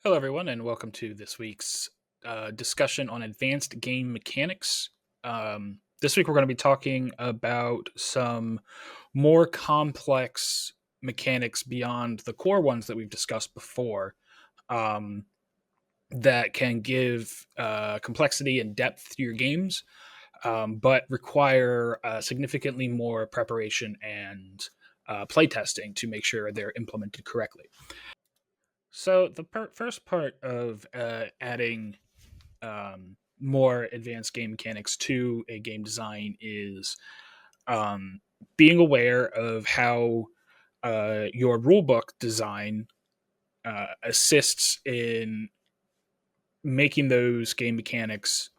Hello, everyone, and welcome to this week's discussion on advanced game mechanics. This week, we're going to be talking about some more complex mechanics beyond the core ones that we've discussed before um, that can give complexity and depth to your games, but require significantly more preparation and playtesting to make sure they're implemented correctly. So the first part of adding more advanced game mechanics to a game design is um, being aware of how your rulebook design assists in making those game mechanics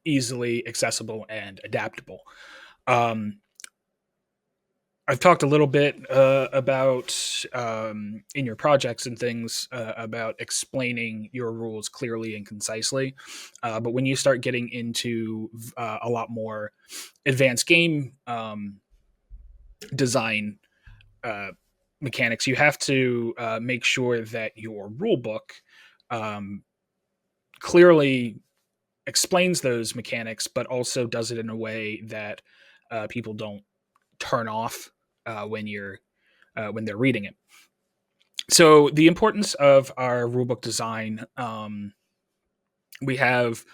easily accessible and adaptable. Um, I've talked a little bit about in your projects and things about explaining your rules clearly and concisely. But when you start getting into a lot more advanced game design uh, mechanics, you have to make sure that your rule book um, clearly explains those mechanics, but also does it in a way that people don't turn off when they're reading it. So the importance of our rulebook design, we have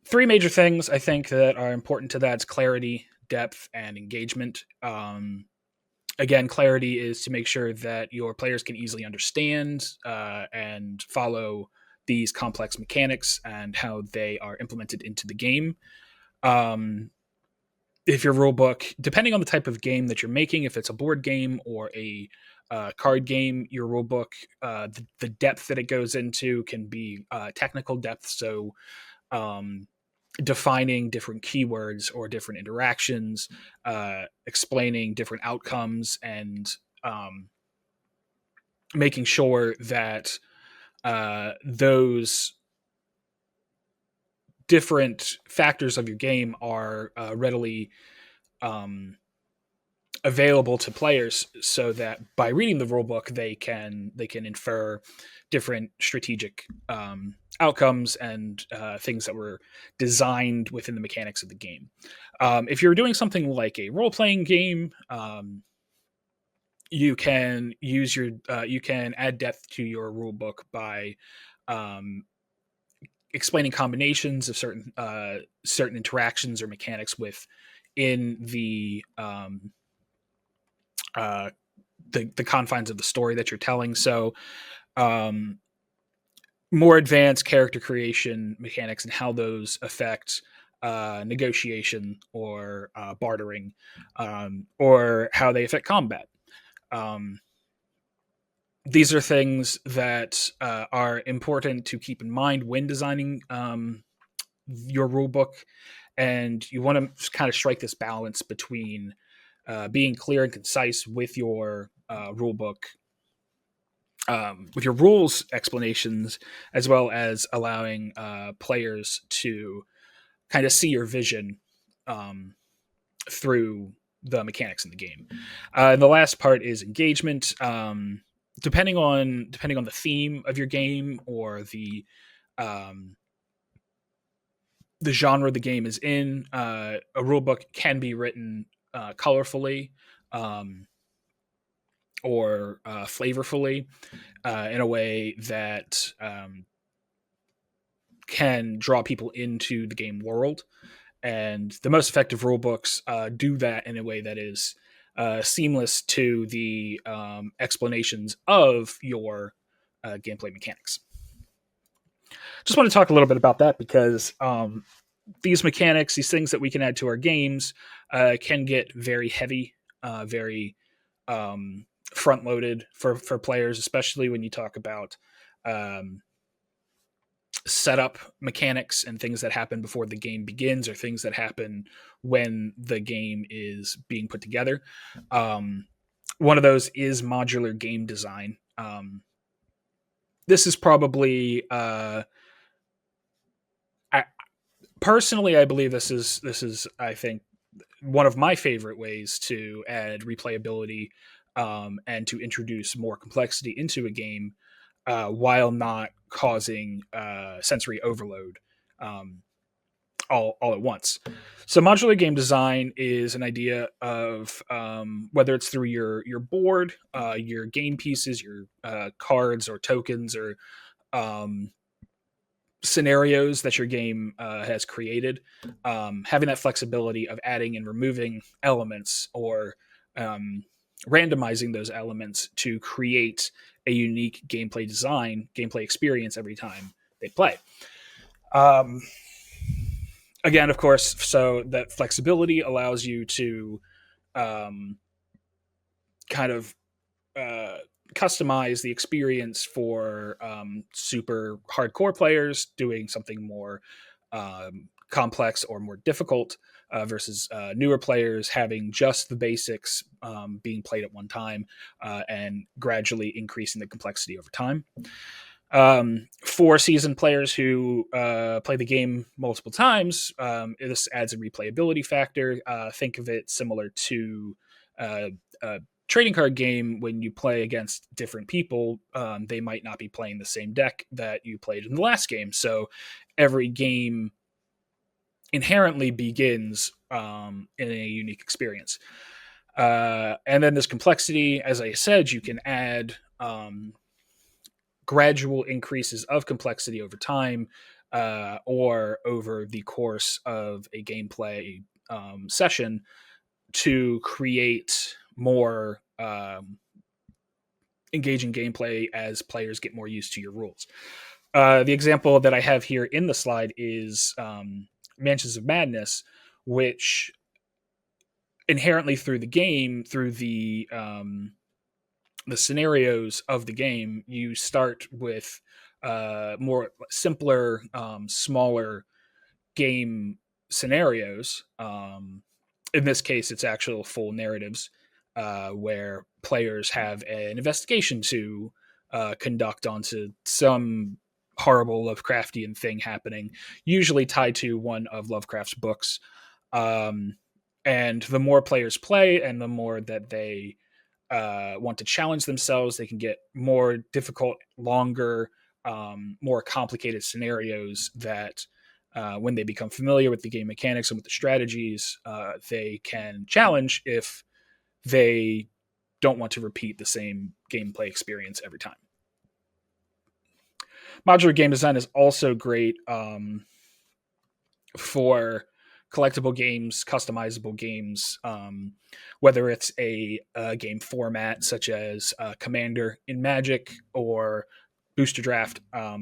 three major things I think that are important to that. It's clarity, depth, and engagement. Again, clarity is to make sure that your players can easily understand and follow these complex mechanics and how they are implemented into the game. Um, if your rule book, depending on the type of game that you're making, if it's a board game or a card game, your rule book, the depth that it goes into can be technical depth. So, um, defining different keywords or different interactions, explaining different outcomes, and um, making sure that those different factors of your game are readily um, available to players so that by reading the rulebook they can infer different strategic outcomes and things that were designed within the mechanics of the game. If you're doing something like a role-playing game, you can use your you can add depth to your rulebook by um, explaining combinations of certain interactions or mechanics with in uh, the confines of the story that you're telling. So, um, more advanced character creation mechanics and how those affect negotiation or bartering, or how they affect combat. Um, these are things that are important to keep in mind when designing your rule book, and you want to kind of strike this balance between being clear and concise with your rules explanations, as well as allowing players to kind of see your vision um, through the mechanics in the game. And the last part is engagement. Depending on the theme of your game or um, the genre the game is in, a rulebook can be written colorfully um, or flavorfully in a way that can draw people into the game world. And the most effective rule books do that in a way that is seamless to the explanations of your gameplay mechanics. Just want to talk a little bit about that because these mechanics, these things that we can add to our games, can get very heavy, very front loaded for players, especially when you talk about um, setup mechanics and things that happen before the game begins or things that happen when the game is being put together. Um, one of those is modular game design. This is probably I, personally, I believe this is I think one of my favorite ways to add replayability and to introduce more complexity into a game. while not causing sensory overload um, all at once. So modular game design is an idea of whether it's through your board, your game pieces, your cards or tokens or um, scenarios that your game has created, having that flexibility of adding and removing elements or um, randomizing those elements to create a unique gameplay design, gameplay experience every time they play. Um, Again, of course, so that flexibility allows you to um, kind of uh, customize the experience for super hardcore players doing something more complex or more difficult versus newer players having just the basics being played at one time and gradually increasing the complexity over time. For seasoned players who play the game multiple times, this adds a replayability factor. Think of it similar to uh, a trading card game. When you play against different people, they might not be playing the same deck that you played in the last game. So every game inherently begins in a unique experience. And then this complexity, as I said, you can add gradual increases of complexity over time or over the course of a gameplay session to create more engaging gameplay as players get more used to your rules. The example that I have here in the slide is Mansions of Madness, which inherently through the game, through the scenarios of the game, you start with more simpler, smaller game scenarios. In this case, it's actual full narratives where players have an investigation to conduct onto some horrible Lovecraftian thing happening, usually tied to one of Lovecraft's books. Um, and the more players play and the more that they want to challenge themselves, they can get more difficult, longer, more complicated scenarios that when they become familiar with the game mechanics and with the strategies, they can challenge if they don't want to repeat the same gameplay experience every time. Modular game design is also great for collectible games, customizable games, whether it's a game format such as Commander in Magic or Booster Draft,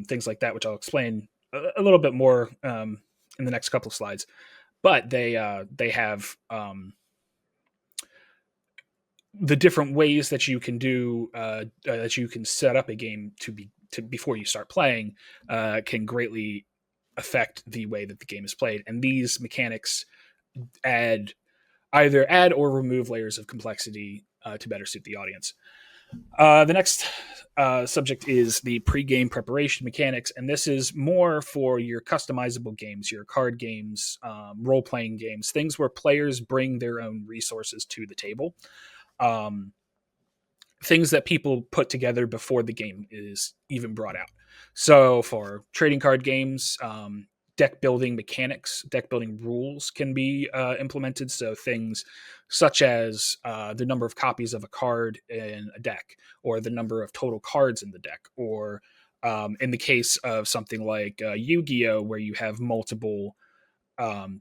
things like that, which I'll explain a little bit more in the next couple of slides. But they have the different ways that you can do that you can set up a game to before you start playing can greatly affect the way that the game is played. And these mechanics either add or remove layers of complexity to better suit the audience. The next subject is the pre-game preparation mechanics, and this is more for your customizable games, your card games, role-playing games, things where players bring their own resources to the table. Things that people put together before the game is even brought out. So for trading card games, deck building mechanics, deck building rules can be implemented. So things such as the number of copies of a card in a deck, or the number of total cards in the deck, or in the case of something like Yu-Gi-Oh, where you have multiple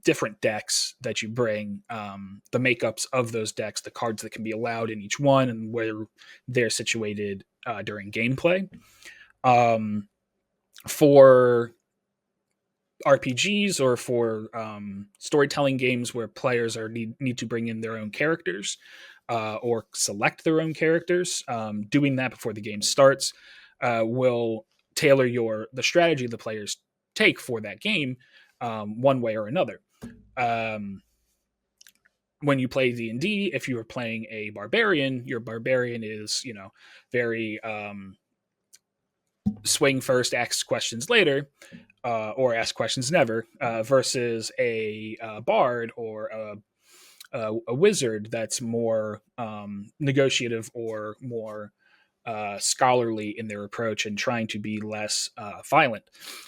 different decks that you bring, the makeups of those decks, the cards that can be allowed in each one, and where they're situated during gameplay. For RPGs or for storytelling games where players need to bring in their own characters or select their own characters, doing that before the game starts will tailor the strategy the players take for that game one way or another. When you play D&D, if you are playing a barbarian, your barbarian is, very swing first, ask questions later, or ask questions never, versus a bard or a wizard that's more negotiative or more scholarly in their approach and trying to be less violent.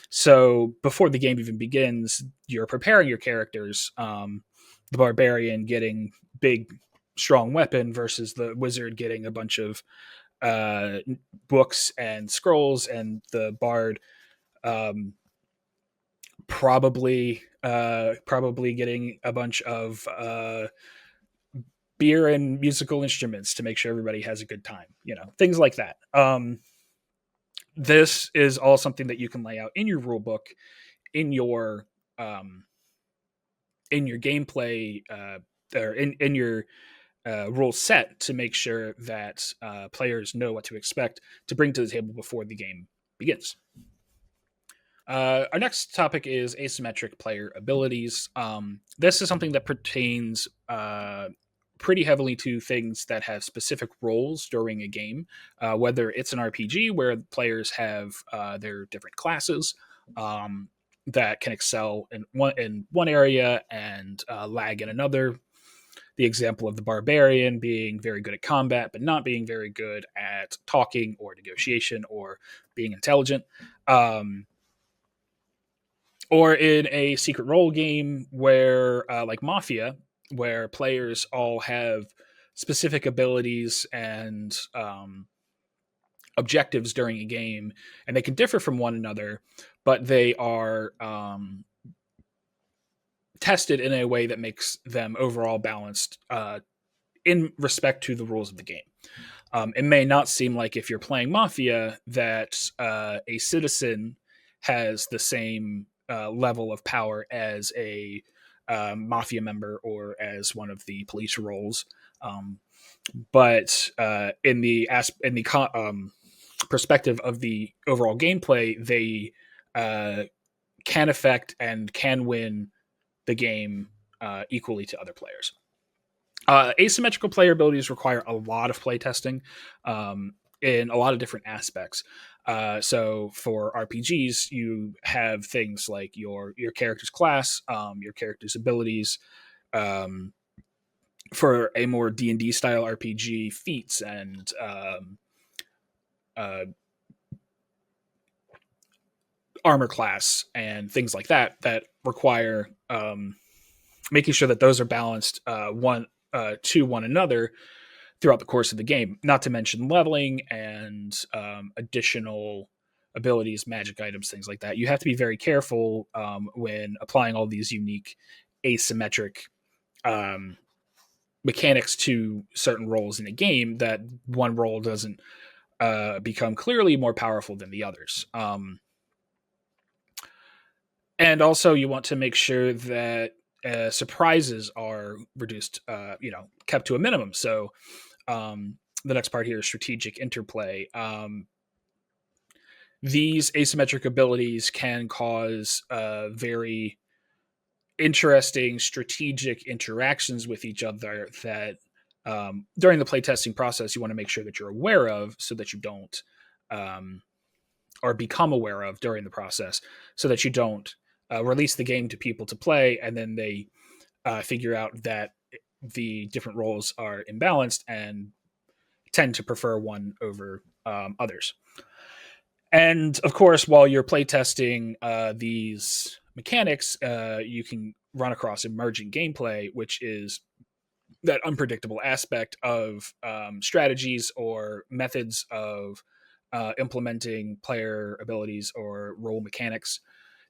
So before the game even begins, you're preparing your characters. The barbarian getting big, strong weapon versus the wizard getting a bunch of uh, books and scrolls, and the bard um, probably getting a bunch of beer and musical instruments to make sure everybody has a good time. Things like that. This is all something that you can lay out in your rule book, in your um, in your gameplay, or in your rule set, to make sure that players know what to expect to bring to the table before the game begins. Our next topic is asymmetric player abilities. This is something that pertains pretty heavily to things that have specific roles during a game, whether it's an RPG where players have their different classes that can excel in one area and lag in another. The example of the barbarian being very good at combat, but not being very good at talking or negotiation or being intelligent. Um, or in a secret role game where like Mafia, where players all have specific abilities and objectives during a game, and they can differ from one another, but they are tested in a way that makes them overall balanced in respect to the rules of the game. It may not seem like, if you're playing Mafia, that a citizen has the same level of power as a Mafia member or as one of the police roles. But in the perspective of the overall gameplay, they can affect and can win the game equally to other players. Asymmetrical player abilities require a lot of playtesting in a lot of different aspects. So for RPGs, you have things like your character's class, your character's abilities. For a more D&D style RPG, feats and uh, armor class and things like that require making sure that those are balanced one to one another throughout the course of the game. Not to mention leveling and additional abilities, magic items, things like that. You have to be very careful when applying all these unique asymmetric um, mechanics to certain roles in a game, that one role doesn't become clearly more powerful than the others. And also, you want to make sure that surprises are reduced, kept to a minimum. So the next part here is strategic interplay. These asymmetric abilities can cause very interesting strategic interactions with each other that during the playtesting process you want to make sure that you're aware of, so that you don't um, or become aware of during the process, so that you don't release the game to people to play and then they figure out that the different roles are imbalanced and tend to prefer one over others. And of course, while you're playtesting these mechanics, you can run across emergent gameplay, which is that unpredictable aspect of strategies or methods of implementing player abilities or role mechanics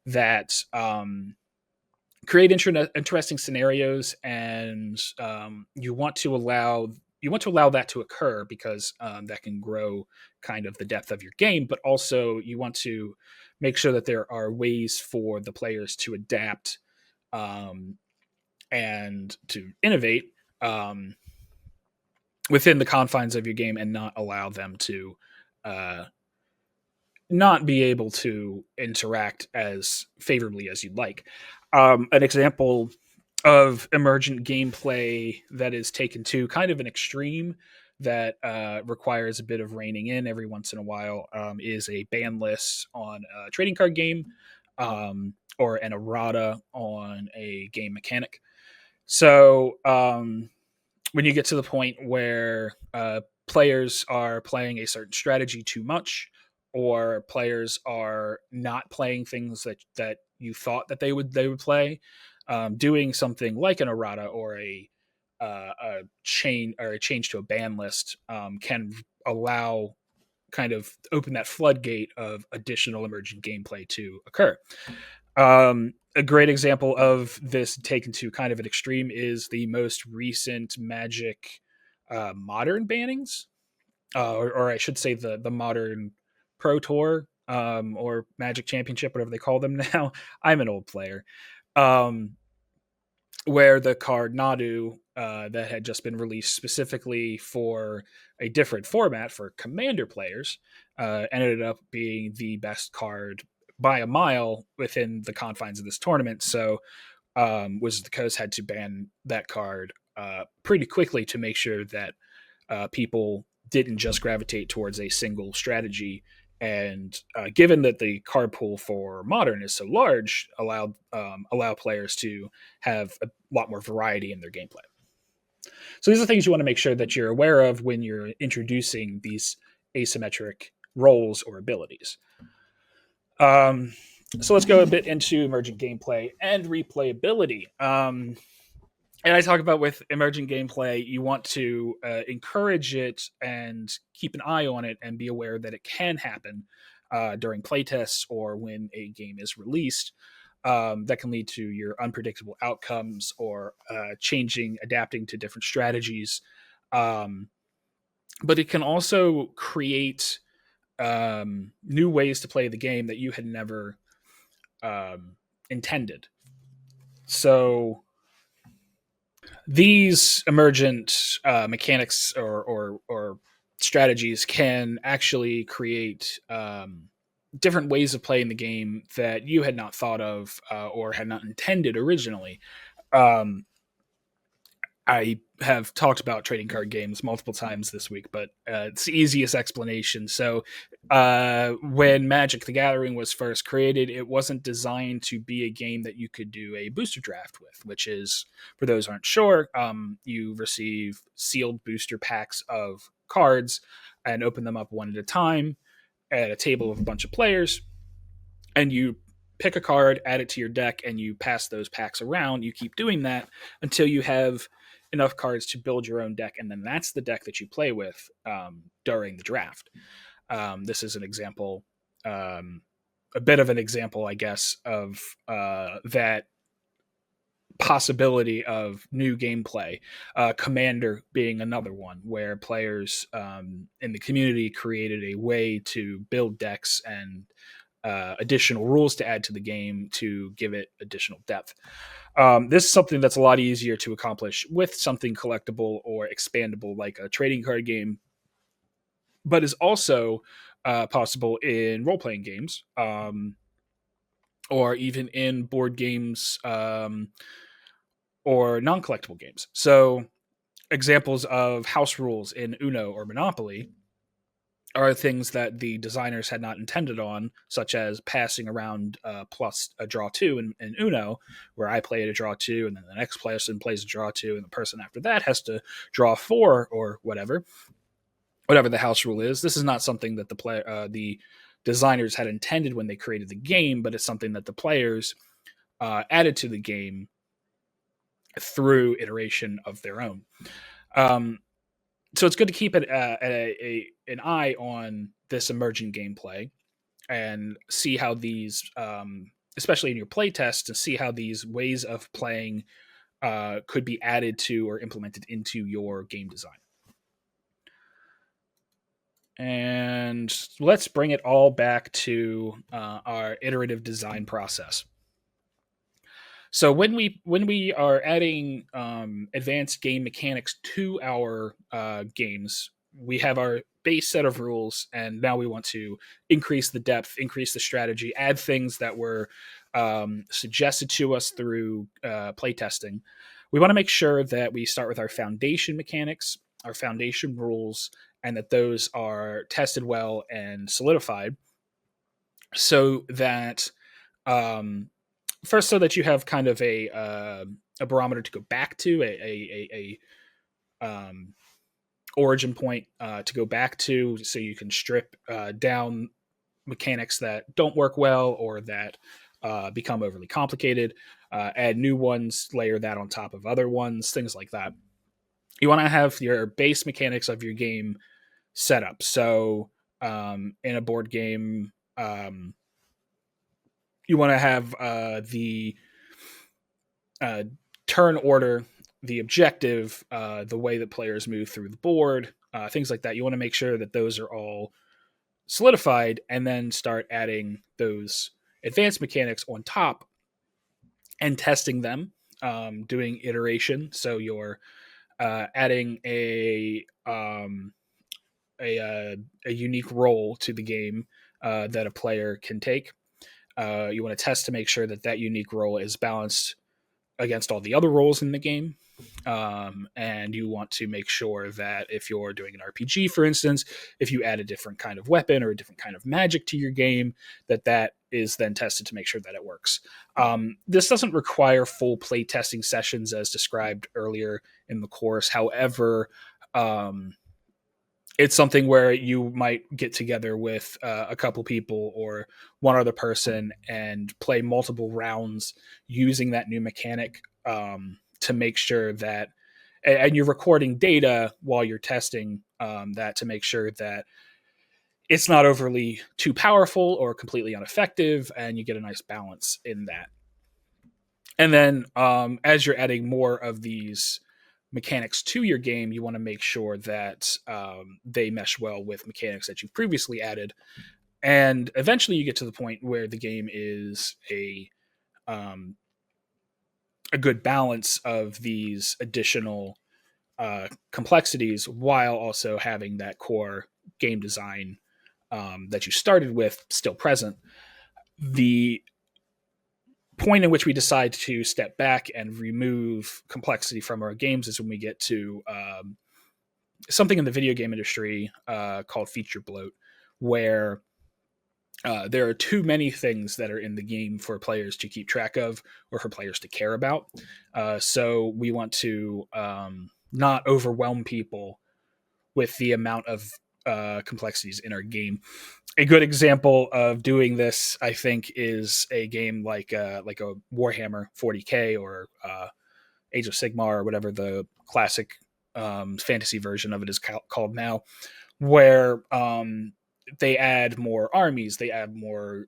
that create interesting scenarios, and you want to allow that to occur because that can grow kind of the depth of your game. But also, you want to make sure that there are ways for the players to adapt um, and to innovate um, within the confines of your game, and not allow them to uh, not be able to interact as favorably as you'd like. An example of emergent gameplay that is taken to kind of an extreme, that requires a bit of reining in every once in a while, is a ban list on a trading card game, or an errata on a game mechanic. So when you get to the point where players are playing a certain strategy too much, or players are not playing things that you thought that they would play. Doing something like an errata or a change to a ban list can allow kind of open that floodgate of additional emergent gameplay to occur. A great example of this taken to kind of an extreme is the most recent Magic modern bannings, or I should say the modern Pro Tour or Magic Championship, whatever they call them now. I'm an old player. Um, where the card Nadu that had just been released specifically for a different format for Commander players ended up being the best card by a mile within the confines of this tournament. So Wizards of the Coast had to ban that card pretty quickly to make sure that people didn't just gravitate towards a single strategy. And given that the card pool for Modern is so large, allow players to have a lot more variety in their gameplay. So these are things you want to make sure that you're aware of when you're introducing these asymmetric roles or abilities. So let's go a bit into emergent gameplay and replayability. And I talk about with emergent gameplay, you want to encourage it and keep an eye on it and be aware that it can happen during playtests or when a game is released. That can lead to your unpredictable outcomes or adapting to different strategies. But it can also create new ways to play the game that you had never intended. So these emergent mechanics or strategies can actually create different ways of playing the game that you had not thought of or had not intended originally. Um, I have talked about trading card games multiple times this week, but it's the easiest explanation. So, when Magic the Gathering was first created, it wasn't designed to be a game that you could do a booster draft with, which is, for those who aren't sure, you receive sealed booster packs of cards and open them up one at a time at a table of a bunch of players, and you pick a card, add it to your deck, and you pass those packs around. You keep doing that until you have enough cards to build your own deck, and then that's the deck that you play with during the draft. This is an example, a bit of an example, I guess, of that possibility of new gameplay. Commander being another one where players in the community created a way to build decks and additional rules to add to the game to give it additional depth. This is something that's a lot easier to accomplish with something collectible or expandable like a trading card game, but is also possible in role playing games or even in board games or non collectible games. So, examples of house rules in Uno or Monopoly are things that the designers had not intended on, such as passing around plus a draw two in Uno, where I play a draw two, and then the next person plays a draw two, and the person after that has to draw four or whatever the house rule is. This is not something that the designers had intended when they created the game, but it's something that the players added to the game through iteration of their own. So it's good to keep an eye on this emerging gameplay and see how these, especially in your playtest, to see how these ways of playing could be added to or implemented into your game design. And let's bring it all back to our iterative design process. So when we are adding advanced game mechanics to our games, we have our base set of rules, and now we want to increase the depth, increase the strategy, add things that were suggested to us through playtesting. We want to make sure that we start with our foundation mechanics, our foundation rules, and that those are tested well and solidified, so that first, so that you have kind of a barometer to go back to, a origin point to go back to, so you can strip down mechanics that don't work well or that become overly complicated, add new ones, layer that on top of other ones, things like that. You want to have your base mechanics of your game set up. So in a board game, you want to have the turn order, the objective, the way that players move through the board, things like that. You want to make sure that those are all solidified, and then start adding those advanced mechanics on top and testing them, doing iteration. So you're adding a unique role to the game that a player can take. You want to test to make sure that that unique role is balanced against all the other roles in the game. And you want to make sure that if you're doing an RPG, for instance, if you add a different kind of weapon or a different kind of magic to your game, that that is then tested to make sure that it works. This doesn't require full play testing sessions as described earlier in the course. However, it's something where you might get together with a couple people or one other person and play multiple rounds using that new mechanic to make sure that, and you're recording data while you're testing that to make sure that it's not overly too powerful or completely ineffective, and you get a nice balance in that. And then as you're adding more of these mechanics to your game, you want to make sure that they mesh well with mechanics that you've previously added. And eventually you get to the point where the game is a good balance of these additional complexities while also having that core game design that you started with still present. The point in which we decide to step back and remove complexity from our games is when we get to something in the video game industry called feature bloat, where there are too many things that are in the game for players to keep track of or for players to care about. So we want to not overwhelm people with the amount of complexities in our game. A good example of doing this, I think, is a game like a Warhammer 40K or Age of Sigmar or whatever the classic fantasy version of it is called now, where they add more armies, they add more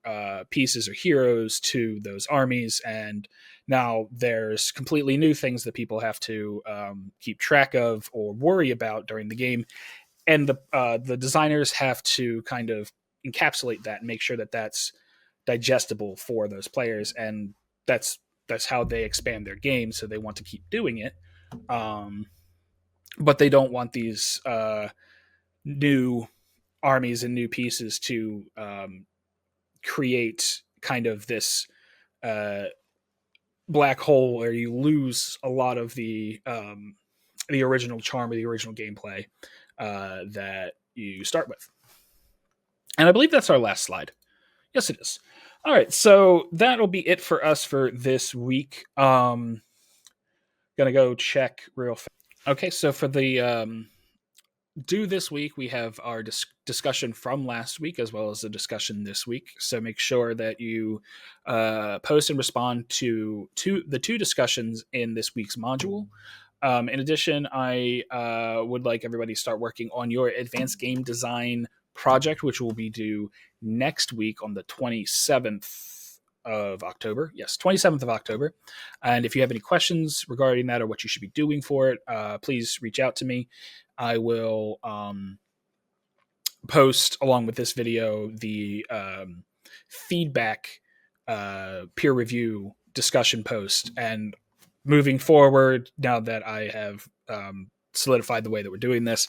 pieces or heroes to those armies, and now there's completely new things that people have to keep track of or worry about during the game, and the designers have to kind of encapsulate that and make sure that that's digestible for those players, and that's how they expand their game. So they want to keep doing it, but they don't want these new armies and new pieces to create kind of this black hole where you lose a lot of the original charm or the original gameplay that you start with. And I believe that's our last slide. Yes, it is. All right, so that'll be it for us for this week. Gonna go check real fast. Okay, so for the due this week, we have our discussion from last week as well as the discussion this week. So make sure that you post and respond to the two discussions in this week's module. In addition, I would like everybody to start working on your advanced game design project, which will be due next week on the 27th of October. Yes, 27th of October. And if you have any questions regarding that or what you should be doing for it, please reach out to me. I will post along with this video the feedback peer review discussion post. And moving forward, now that I have solidified the way that we're doing this,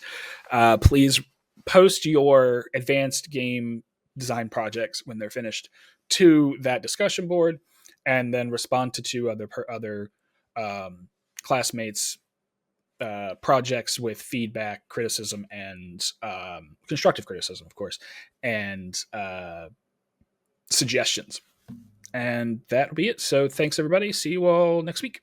please post your advanced game design projects when they're finished to that discussion board, and then respond to two other classmates' projects with feedback, criticism, and constructive criticism, of course, and suggestions. And that'll be it. So thanks, everybody. See you all next week.